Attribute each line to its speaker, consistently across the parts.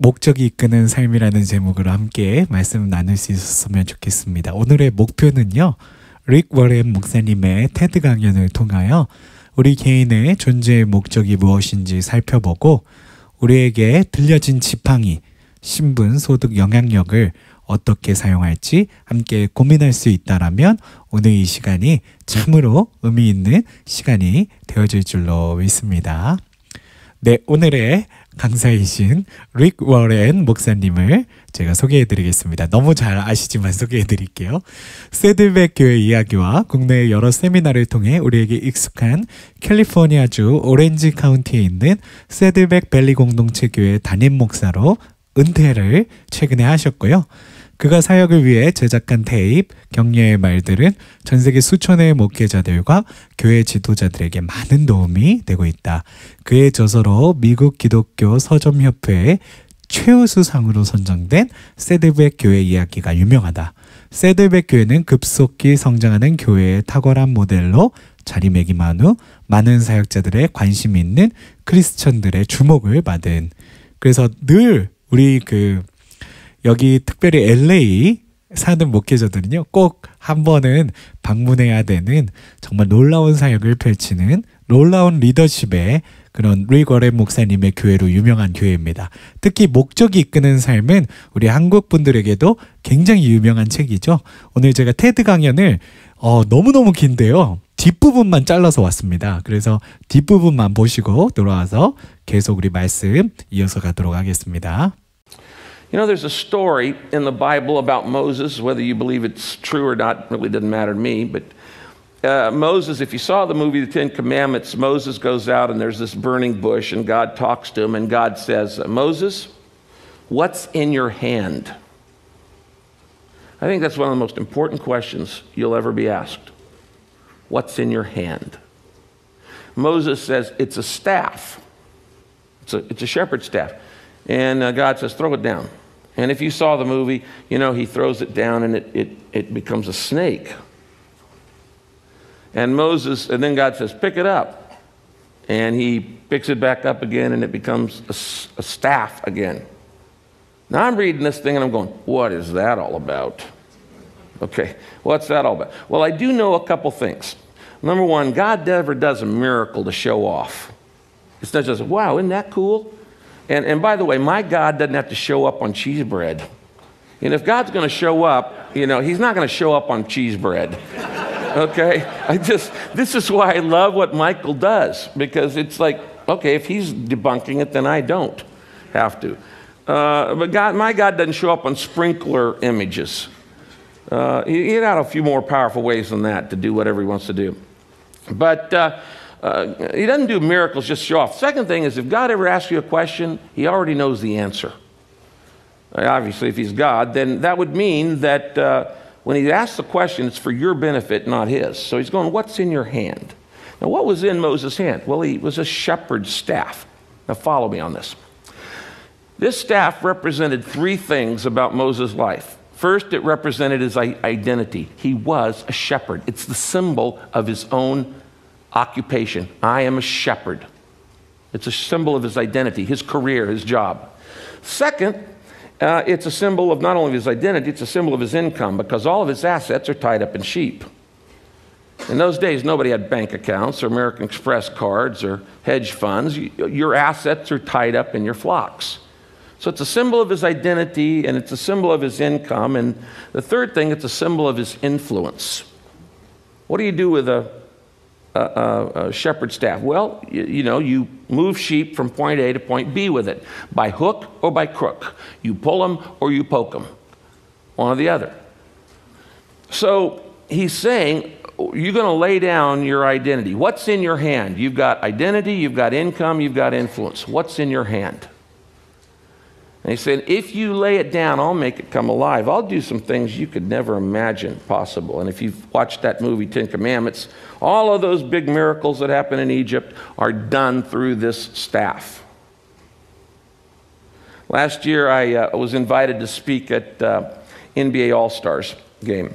Speaker 1: 목적이 이끄는 삶이라는 제목으로 함께 말씀 나눌 수 있었으면 좋겠습니다. 오늘의 목표는요, 릭 워렌 목사님의 테드 강연을 통하여 우리 개인의 존재의 목적이 무엇인지 살펴보고 우리에게 들려진 지팡이, 신분, 소득, 영향력을 어떻게 사용할지 함께 고민할 수 있다라면 오늘 이 시간이 참으로 의미 있는 시간이 되어질 줄로 믿습니다. 네, 오늘의 강사이신 릭 워렌 목사님을 제가 소개해드리겠습니다. 너무 잘 아시지만 소개해드릴게요. 새들백 교회 이야기와 국내의 여러 세미나를 통해 우리에게 익숙한 캘리포니아주 오렌지 카운티에 있는 새들백 밸리 공동체 교회 담임 목사로 은퇴를 최근에 하셨고요. 그가 사역을 위해 제작한 테이프, 격려의 말들은 전 세계 수천의 목회자들과 교회 지도자들에게 많은 도움이 되고 있다. 그의 저서로 미국 기독교 서점협회의 최우수상으로 선정된 새들백 교회 이야기가 유명하다. 새들백 교회는 급속히 성장하는 교회의 탁월한 모델로 자리매김한 후 많은 사역자들의 관심이 있는 크리스천들의 주목을 받은, 그래서 늘 우리 여기 특별히 LA 사는 목회자들은요, 꼭 한 번은 방문해야 되는 정말 놀라운 사역을 펼치는 놀라운 리더십의 그런 릭 워렌 목사님의 교회로 유명한 교회입니다. 특히 목적이 이끄는 삶은 우리 한국 분들에게도 굉장히 유명한 책이죠. 오늘 제가 테드 강연을 너무너무 긴데요, 뒷부분만 잘라서 왔습니다. 그래서 뒷부분만 보시고 돌아와서 계속 우리 말씀 이어서 가도록 하겠습니다.
Speaker 2: You know, there's a story in the Bible about Moses. Whether you believe it's true or not really doesn't matter to me. But Moses, if you saw the movie The Ten Commandments, Moses goes out and there's this burning bush and God talks to him and God says, Moses, what's in your hand? I think that's one of the most important questions you'll ever be asked. What's in your hand? Moses says, it's a staff. It's a shepherd's staff. And God says, throw it down. And if you saw the movie, you know, he throws it down and it becomes a snake. And then God says, pick it up. And he picks it back up again and it becomes a staff again. Now I'm reading this thing and I'm going, what is that all about? Okay, what's that all about? Well, I do know a couple things. Number one, God never does a miracle to show off. It's not just, wow, isn't that cool? And by the way, my God doesn't have to show up on cheese bread. And if God's going to show up, you know, he's not going to show up on cheese bread. Okay? This is why I love what Michael does, because it's like, okay, if he's debunking it, then I don't have to. But my God doesn't show up on sprinkler images. He got a few more powerful ways than that to do whatever he wants to do. But he doesn't do miracles just to show off. Second thing is, if God ever asks you a question, he already knows the answer. Obviously, if he's God, then that would mean that when he asks the question, it's for your benefit, not his. So he's going, what's in your hand? Now, what was in Moses' hand? Well, he was a shepherd's staff. Now, follow me on this. This staff represented three things about Moses' life. First, it represented his identity. He was a shepherd. It's the symbol of his own occupation. I am a shepherd. It's a symbol of his identity, his career, his job. Second, it's a symbol of not only his identity, it's a symbol of his income, because all of his assets are tied up in sheep. In those days, nobody had bank accounts or American Express cards or hedge funds. Your assets are tied up in your flocks. So it's a symbol of his identity, and it's a symbol of his income. And the third thing, it's a symbol of his influence. What do you do with a shepherd's staff? Well, you move sheep from point A to point B with it, by hook or by crook. You pull them or you poke them, one or the other. So he's saying, you're going to lay down your identity. What's in your hand? You've got identity, you've got income, you've got influence. What's in your hand? And he said, if you lay it down, I'll make it come alive. I'll do some things you could never imagine possible. And if you've watched that movie, Ten Commandments, all of those big miracles that happen in Egypt are done through this staff. Last year, I was invited to speak at NBA All-Stars game.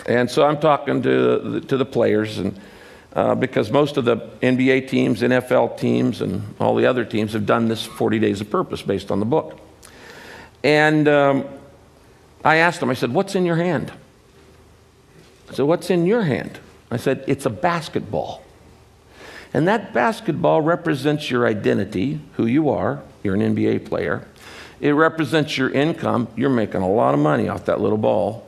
Speaker 2: And so I'm talking to the players, and because most of the NBA teams, NFL teams, and all the other teams have done this 40 Days of Purpose based on the book. And I asked him, I said, what's in your hand? I said, what's in your hand? I said, it's a basketball. And that basketball represents your identity, who you are. You're an NBA player. It represents your income. You're making a lot of money off that little ball.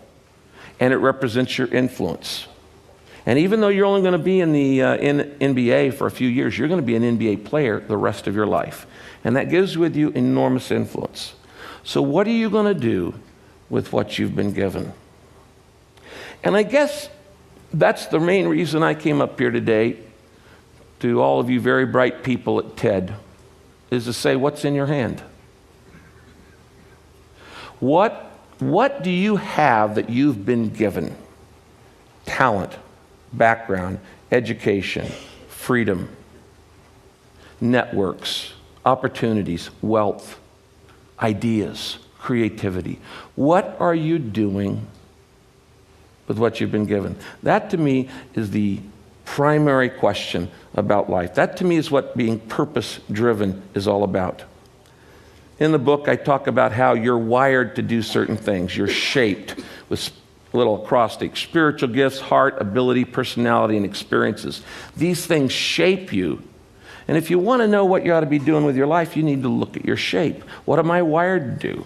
Speaker 2: And it represents your influence. And even though you're only going to be in the NBA for a few years, you're going to be an NBA player the rest of your life. And that gives with you enormous influence. So what are you going to do with what you've been given? And I guess that's the main reason I came up here today to all of you very bright people at TED, is to say, what's in your hand? What do you have that you've been given? Talent, background, education, freedom, networks, opportunities, wealth, ideas, creativity. What are you doing with what you've been given? That to me is the primary question about life. That to me is what being purpose-driven is all about. In the book, I talk about how you're wired to do certain things. You're shaped with a little acrostic: spiritual gifts, heart, ability, personality, and experiences. These things shape you. And if you want to know what you ought to be doing with your life, you need to look at your shape. What am I wired to do?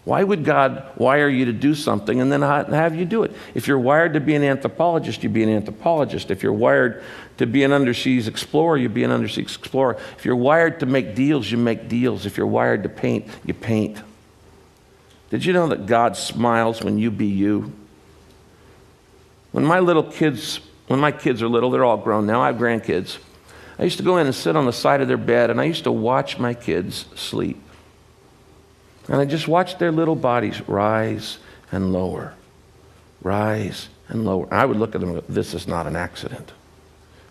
Speaker 2: Why would God wire you to do something and then have you do it? If you're wired to be an anthropologist, you be an anthropologist. If you're wired to be an underseas explorer, you be an underseas explorer. If you're wired to make deals, you make deals. If you're wired to paint, you paint. Did you know that God smiles when you be you? When my kids are little, they're all grown now, I have grandkids. I used to go in and sit on the side of their bed, and I used to watch my kids sleep. And I just watched their little bodies rise and lower, rise and lower. I would look at them and go, this is not an accident.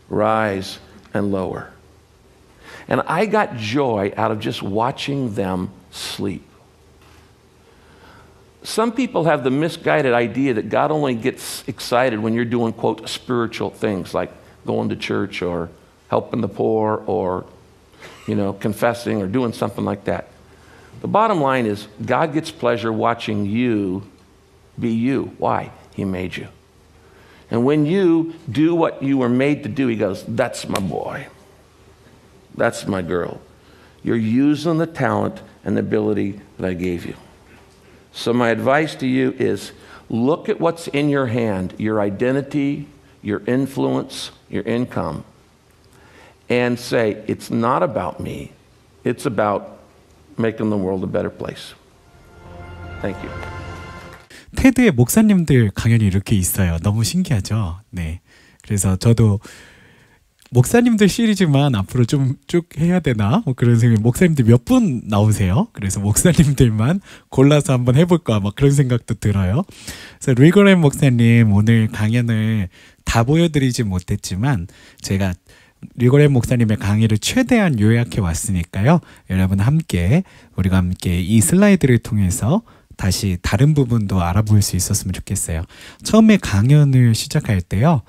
Speaker 2: Rise and lower. And I got joy out of just watching them sleep. Some people have the misguided idea that God only gets excited when you're doing, quote, spiritual things like going to church or helping the poor or, confessing or doing something like that. The bottom line is God gets pleasure watching you be you. Why? He made you. And when you do what you were made to do, he goes, that's my boy. That's my girl. You're using the talent and the ability that I gave you. So my advice to you is look at what's in your hand, your identity, your influence, your income, and say, it's not about me. It's about making the world a better place. Thank you.
Speaker 1: 테드의 목사님들 강연이 이렇게 있어요. 너무 신기하죠? 네. 그래서 저도 목사님들 시리즈만 앞으로 좀 쭉 해야 되나? 그런 생각. 목사님들 몇 분 나오세요? 그래서 목사님들만 골라서 한번 해볼까? 그런 생각도 들어요. 그래서 리거렌 목사님 오늘 강연을 다 보여드리지 못했지만 제가 리거렌 목사님의 강의를 최대한 요약해 왔으니까요. 여러분 우리가 함께 이 슬라이드를 통해서 다시 다른 부분도 알아볼 수 있었으면 좋겠어요. 처음에 강연을 시작할 때요.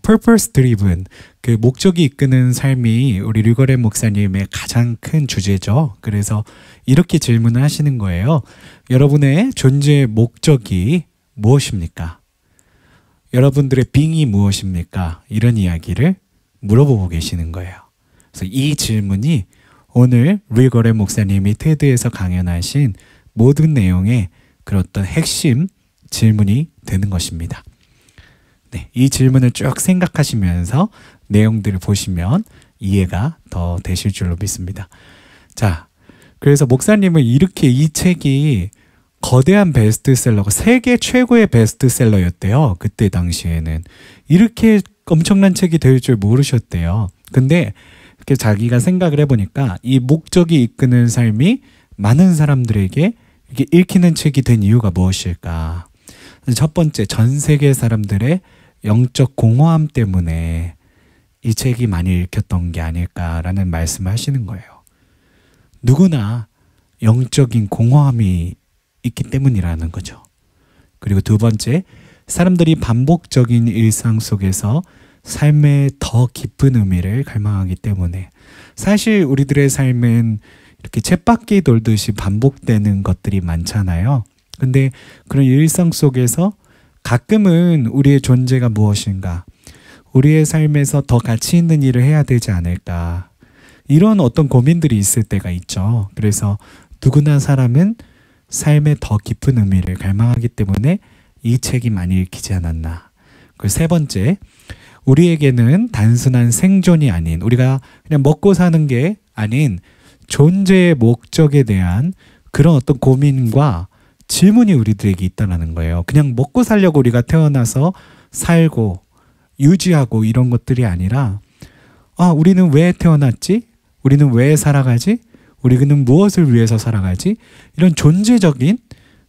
Speaker 1: purpose driven, 그 목적이 이끄는 삶이 우리 리거렌 목사님의 가장 큰 주제죠. 그래서 이렇게 질문을 하시는 거예요. 여러분의 존재의 목적이 무엇입니까? 여러분들의 being이 무엇입니까? 이런 이야기를 물어보고 계시는 거예요. 그래서 이 질문이 오늘 리거렌 목사님이 테드에서 강연하신 모든 내용의 그런 어떤 핵심 질문이 되는 것입니다. 네, 이 질문을 쭉 생각하시면서 내용들을 보시면 이해가 더 되실 줄로 믿습니다. 자, 그래서 목사님은 이렇게 이 책이 거대한 베스트셀러고 세계 최고의 베스트셀러였대요. 그때 당시에는. 이렇게 엄청난 책이 될 줄 모르셨대요. 근데 이렇게 자기가 생각을 해보니까 이 목적이 이끄는 삶이 많은 사람들에게 이렇게 읽히는 책이 된 이유가 무엇일까? 첫 번째, 전 세계 사람들의 영적 공허함 때문에 이 책이 많이 읽혔던 게 아닐까라는 말씀을 하시는 거예요. 누구나 영적인 공허함이 있기 때문이라는 거죠. 그리고 두 번째, 사람들이 반복적인 일상 속에서 삶의 더 깊은 의미를 갈망하기 때문에 사실 우리들의 삶은 이렇게 쳇바퀴 돌듯이 반복되는 것들이 많잖아요. 근데 그런 일상 속에서 가끔은 우리의 존재가 무엇인가, 우리의 삶에서 더 가치 있는 일을 해야 되지 않을까, 이런 어떤 고민들이 있을 때가 있죠. 그래서 누구나 사람은 삶에 더 깊은 의미를 갈망하기 때문에 이 책이 많이 읽히지 않았나. 그리고 세 번째, 우리에게는 단순한 생존이 아닌, 우리가 그냥 먹고 사는 게 아닌 존재의 목적에 대한 그런 어떤 고민과 질문이 우리들에게 있다는 거예요. 그냥 먹고 살려고 우리가 태어나서 살고 유지하고 이런 것들이 아니라, 우리는 왜 태어났지? 우리는 왜 살아가지? 우리는 무엇을 위해서 살아가지? 이런 존재적인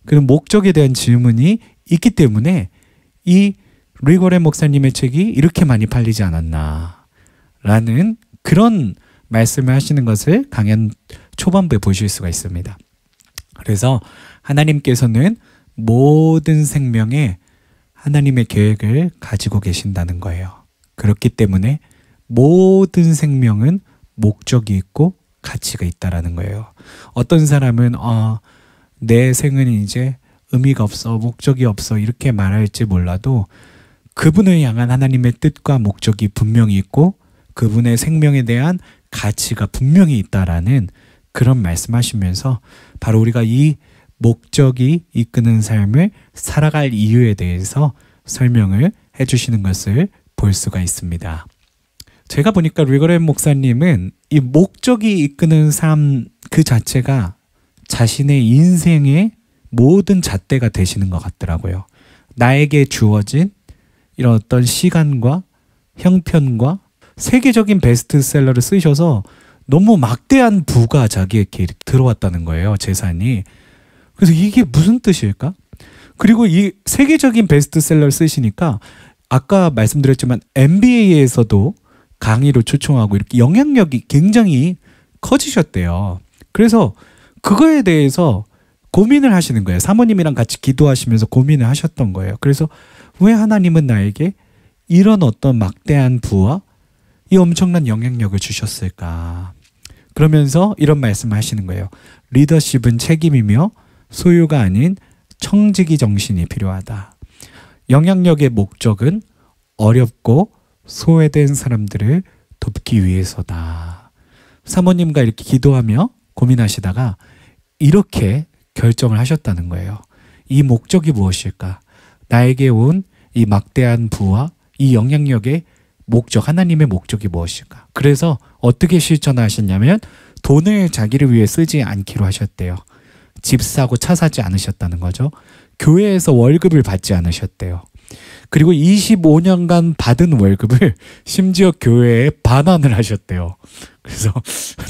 Speaker 1: 그런 목적에 대한 질문이 있기 때문에 이 릭 워렌 목사님의 책이 이렇게 많이 팔리지 않았나 라는 그런 말씀을 하시는 것을 강연 초반부에 보실 수가 있습니다. 그래서 하나님께서는 모든 생명에 하나님의 계획을 가지고 계신다는 거예요. 그렇기 때문에 모든 생명은 목적이 있고 가치가 있다라는 거예요. 어떤 사람은 내 생은 이제 의미가 없어, 목적이 없어 이렇게 말할지 몰라도 그분을 향한 하나님의 뜻과 목적이 분명히 있고 그분의 생명에 대한 가치가 분명히 있다라는 그런 말씀하시면서 바로 우리가 이 목적이 이끄는 삶을 살아갈 이유에 대해서 설명을 해주시는 것을 볼 수가 있습니다. 제가 보니까 릭 워렌 목사님은 이 목적이 이끄는 삶 그 자체가 자신의 인생의 모든 잣대가 되시는 것 같더라고요. 나에게 주어진 이런 어떤 시간과 형편과 세계적인 베스트셀러를 쓰셔서 너무 막대한 부가 자기에게 들어왔다는 거예요, 재산이. 그래서 이게 무슨 뜻일까? 그리고 이 세계적인 베스트셀러를 쓰시니까 아까 말씀드렸지만 MBA에서도 강의로 초청하고 이렇게 영향력이 굉장히 커지셨대요. 그래서 그거에 대해서 고민을 하시는 거예요. 사모님이랑 같이 기도하시면서 고민을 하셨던 거예요. 그래서 왜 하나님은 나에게 이런 어떤 막대한 부와 이 엄청난 영향력을 주셨을까? 그러면서 이런 말씀을 하시는 거예요. 리더십은 책임이며 소유가 아닌 청지기 정신이 필요하다. 영향력의 목적은 어렵고 소외된 사람들을 돕기 위해서다. 사모님과 이렇게 기도하며 고민하시다가 이렇게 결정을 하셨다는 거예요. 이 목적이 무엇일까? 나에게 온 이 막대한 부와 이 영향력의 목적, 하나님의 목적이 무엇일까? 그래서 어떻게 실천하셨냐면 돈을 자기를 위해 쓰지 않기로 하셨대요. 집 사고 차 사지 않으셨다는 거죠. 교회에서 월급을 받지 않으셨대요. 그리고 25년간 받은 월급을 심지어 교회에 반환을 하셨대요. 그래서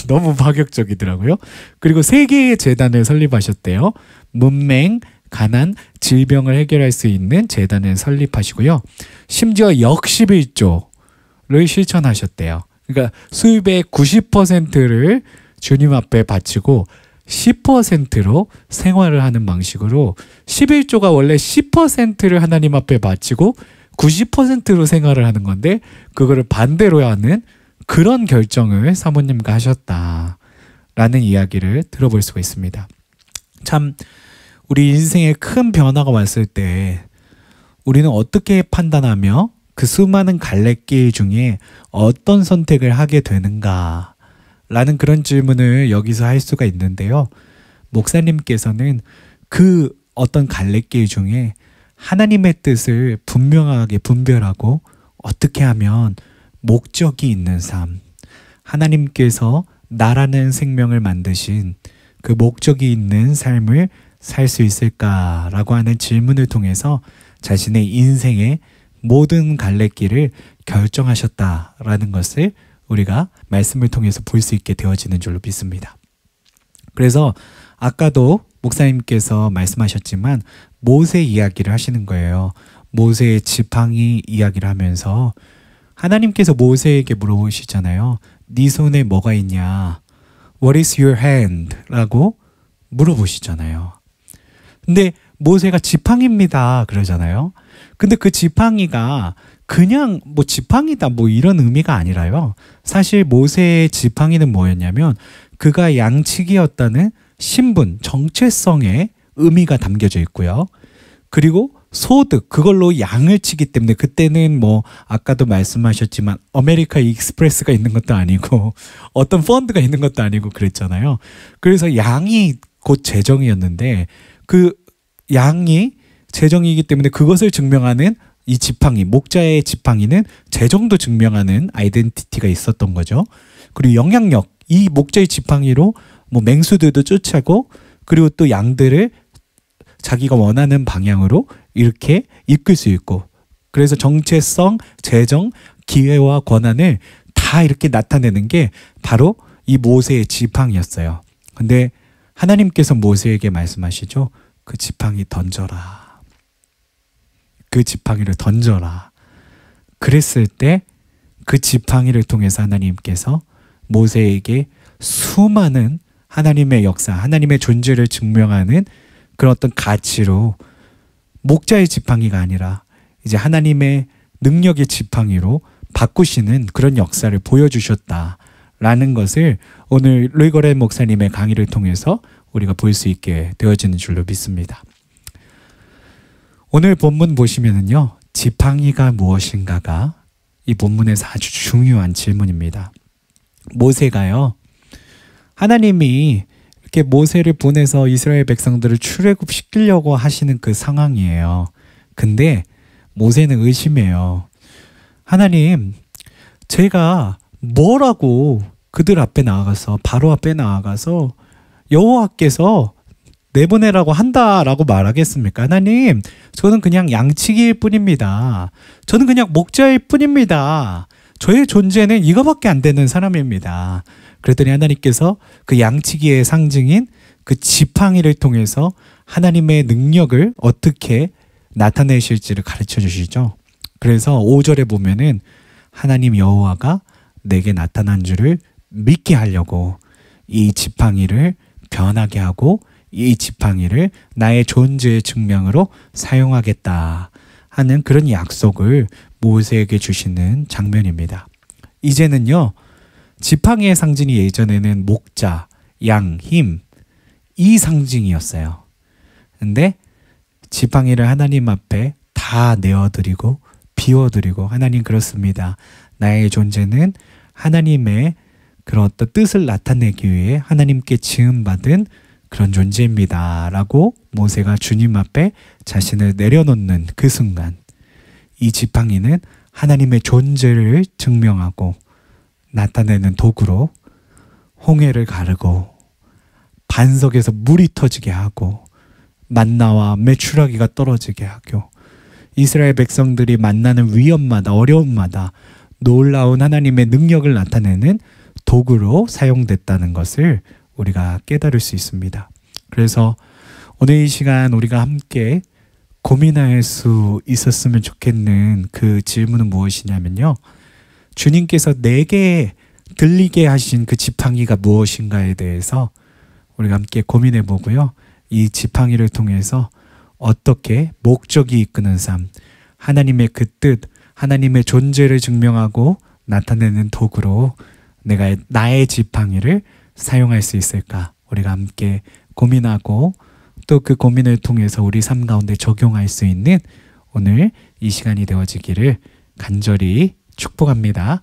Speaker 1: 너무 파격적이더라고요. 그리고 3개의 재단을 설립하셨대요. 문맹, 가난, 질병을 해결할 수 있는 재단을 설립하시고요. 심지어 역십일조를 실천하셨대요. 그러니까 수입의 90%를 주님 앞에 바치고 10%로 생활을 하는 방식으로 11조가 원래 10%를 하나님 앞에 바치고 90%로 생활을 하는 건데 그거를 반대로 하는 그런 결정을 사모님과 하셨다라는 이야기를 들어볼 수가 있습니다. 참 우리 인생에 큰 변화가 왔을 때 우리는 어떻게 판단하며 그 수많은 갈래길 중에 어떤 선택을 하게 되는가 라는 그런 질문을 여기서 할 수가 있는데요. 목사님께서는 그 어떤 갈래길 중에 하나님의 뜻을 분명하게 분별하고 어떻게 하면 목적이 있는 삶, 하나님께서 나라는 생명을 만드신 그 목적이 있는 삶을 살 수 있을까라고 하는 질문을 통해서 자신의 인생의 모든 갈래길을 결정하셨다라는 것을 우리가 말씀을 통해서 볼 수 있게 되어지는 줄로 믿습니다. 그래서 아까도 목사님께서 말씀하셨지만 모세 이야기를 하시는 거예요. 모세의 지팡이 이야기를 하면서 하나님께서 모세에게 물어보시잖아요. 네 손에 뭐가 있냐? What is your hand? 라고 물어보시잖아요. 근데 모세가 지팡이입니다 그러잖아요. 근데 그 지팡이가 그냥 뭐 지팡이다 뭐 이런 의미가 아니라요. 사실 모세의 지팡이는 뭐였냐면 그가 양치기였다는 신분, 정체성의 의미가 담겨져 있고요. 그리고 소득, 그걸로 양을 치기 때문에 그때는 뭐 아까도 말씀하셨지만 아메리카 익스프레스가 있는 것도 아니고 어떤 펀드가 있는 것도 아니고 그랬잖아요. 그래서 양이 곧 재정이었는데 그 양이 재정이기 때문에 그것을 증명하는 이 지팡이, 목자의 지팡이는 재정도 증명하는 아이덴티티가 있었던 거죠. 그리고 영향력, 이 목자의 지팡이로 뭐 맹수들도 쫓아고 그리고 또 양들을 자기가 원하는 방향으로 이렇게 이끌 수 있고, 그래서 정체성, 재정, 기회와 권한을 다 이렇게 나타내는 게 바로 이 모세의 지팡이였어요. 근데 하나님께서 모세에게 말씀하시죠. 그 지팡이 던져라. 그 지팡이를 던져라. 그랬을 때 그 지팡이를 통해서 하나님께서 모세에게 수많은 하나님의 역사, 하나님의 존재를 증명하는 그런 어떤 가치로 목자의 지팡이가 아니라 이제 하나님의 능력의 지팡이로 바꾸시는 그런 역사를 보여주셨다라는 것을 오늘 르이거렌 목사님의 강의를 통해서 우리가 볼 수 있게 되어지는 줄로 믿습니다. 오늘 본문 보시면은요, 지팡이가 무엇인가가 이 본문에서 아주 중요한 질문입니다. 모세가요, 하나님이 이렇게 모세를 보내서 이스라엘 백성들을 출애굽시키려고 하시는 그 상황이에요. 근데 모세는 의심해요. 하나님, 제가 뭐라고 그들 앞에 나아가서, 바로 앞에 나아가서 여호와께서 내보내라고 한다라고 말하겠습니까? 하나님, 저는 그냥 양치기일 뿐입니다. 저는 그냥 목자일 뿐입니다. 저의 존재는 이거밖에 안 되는 사람입니다. 그랬더니 하나님께서 그 양치기의 상징인 그 지팡이를 통해서 하나님의 능력을 어떻게 나타내실지를 가르쳐 주시죠. 그래서 5절에 보면은 하나님 여호와가 내게 나타난 줄을 믿게 하려고 이 지팡이를 변하게 하고 이 지팡이를 나의 존재의 증명으로 사용하겠다 하는 그런 약속을 모세에게 주시는 장면입니다. 이제는요, 지팡이의 상징이 예전에는 목자, 양, 힘, 이 상징이었어요. 근데 지팡이를 하나님 앞에 다 내어드리고 비워드리고, 하나님 그렇습니다. 나의 존재는 하나님의 그런 어떤 뜻을 나타내기 위해 하나님께 지음받은 그런 존재입니다 라고 모세가 주님 앞에 자신을 내려놓는 그 순간, 이 지팡이는 하나님의 존재를 증명하고 나타내는 도구로 홍해를 가르고 반석에서 물이 터지게 하고 만나와 메추라기가 떨어지게 하고 이스라엘 백성들이 만나는 위험마다 어려움마다 놀라운 하나님의 능력을 나타내는 도구로 사용됐다는 것을 우리가 깨달을 수 있습니다. 그래서 오늘 이 시간 우리가 함께 고민할 수 있었으면 좋겠는 그 질문은 무엇이냐면요, 주님께서 내게 들리게 하신 그 지팡이가 무엇인가에 대해서 우리가 함께 고민해 보고요, 이 지팡이를 통해서 어떻게 목적이 이끄는 삶, 하나님의 그 뜻, 하나님의 존재를 증명하고 나타내는 도구로 내가 나의 지팡이를 사용할 수 있을까, 우리가 함께 고민하고 또 그 고민을 통해서 우리 삶 가운데 적용할 수 있는 오늘 이 시간이 되어지기를 간절히 축복합니다.